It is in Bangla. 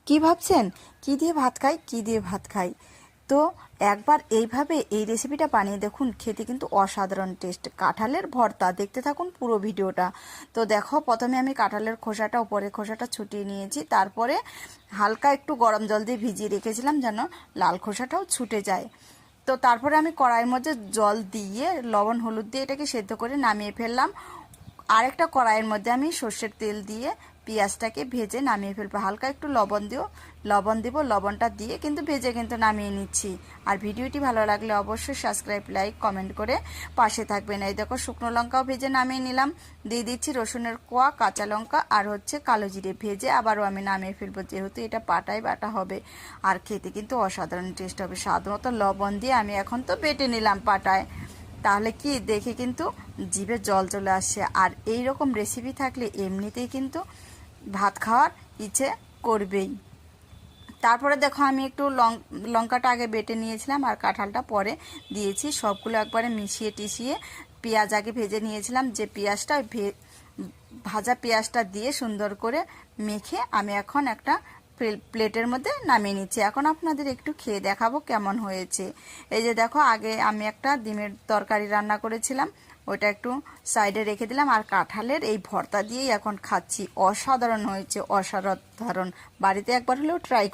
কি ভাবছেন কি দিয়ে ভাত খাই কি দিয়ে ভাত খাই? তো একবার এইভাবে এই রেসিপিটা বানিয়ে দেখুন, খেতে কিন্তু অসাধারণ টেস্ট। কাঁঠালের ভর্তা, দেখতে থাকুন পুরো ভিডিওটা। তো দেখো, প্রথমে আমি কাঁঠালের খোসাটা, উপরের খোসাটা ছুটিয়ে নিয়েছি, তারপরে হালকা একটু গরম জল দিয়ে ভিজিয়ে রেখেছিলাম যেন লাল খোসাটাও ছুটে যায়। তো তারপরে আমি কড়াইয়ের মধ্যে জল দিয়ে লবণ হলুদ দিয়ে এটাকে সেদ্ধ করে নামিয়ে ফেললাম। আরেকটা কড়াইয়ের মধ্যে আমি সর্ষের তেল দিয়ে পেঁয়াজটাকে ভেজে নামিয়ে ফেলবো। হালকা একটু লবণ দিব, লবণটা দিয়ে কিন্তু ভেজে কিন্তু নামিয়ে নিচ্ছি। আর ভিডিওটি ভালো লাগলে অবশ্যই সাবস্ক্রাইব, লাইক, কমেন্ট করে পাশে থাকবেন। এই দেখো, শুকনো লঙ্কাও ভেজে নামিয়ে নিলাম, দিয়ে দিচ্ছি রসুনের কোয়া, কাঁচা লঙ্কা আর কালো জিরে ভেজে আবারও আমি নামিয়ে ফেলবো, যেহেতু এটা পাটায় বাটা হবে। আর খেতে কিন্তু অসাধারণ টেস্ট হবে। স্বাদ মতো লবণ দিয়ে আমি এখন তো বেটে নিলাম পাটায়। তাহলে কি দেখে কিন্তু জিভে জল চলে আসছে। আর এই রকম রেসিপি থাকলে এমনিতেই কিন্তু ভাত খাওয়ার ইচ্ছে করবেই। তারপরে দেখো, আমি একটু লঙ্কাটা আগে বেটে নিয়েছিলাম আর কাঁঠালটা পরে দিয়েছি। সবগুলো একবারে মিশিয়ে টিশিয়ে পেঁয়াজ আগে ভেজে নিয়েছিলাম, যে পেঁয়াজটা ভাজা পেঁয়াজটা দিয়ে সুন্দর করে মেখে আমি এখন একটা প্লেটের মধ্যে নামিয়ে নিচ্ছি। এখন আপনাদের একটু খেয়ে দেখাবো কেমন হয়েছে। এই যে দেখো, আগে আমি একটা ডিমের তরকারি রান্না করেছিলাম, ওটা একটু সাইডে রেখে দিলাম, আর কাঁঠালের এই ভর্তা দিয়েই এখন খাচ্ছি। অসাধারণ হয়েছে, অসাধারণ। বাড়িতে একবার হলেও ট্রাই